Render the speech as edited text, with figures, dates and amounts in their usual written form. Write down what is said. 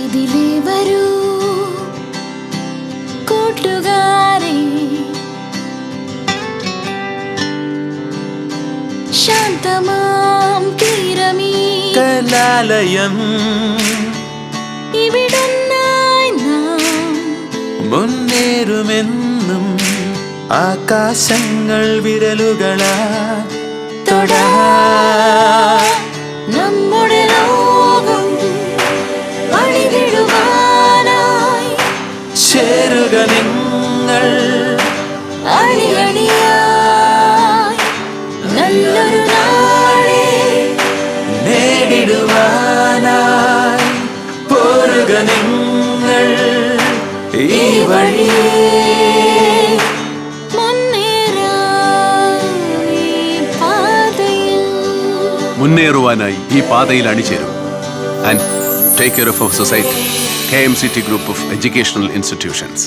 ഇതിലേ വരൂ കൂട്ടുകാരെ, ശാന്തമാം തീരമീ കലാലയം ഇവിടുന്നായി നാം മുന്നേറുമെന്നും ആകാശങ്ങൾ വിരലുകളാ തൊടാ നമ്മുടെ ലോകം അണിവിടുവാനായി ചേരുക നിങ്ങൾ അണിയണിയായി നല്ലൊരു നാളെ നേടിടുവാനായി പോരുക നിങ്ങൾ ഈ വഴിയേ മുന്നേറുവാനായി ഈ പാതയിൽ അണിചേരും. And take care of our society. KMCT Group of Educational Institutions.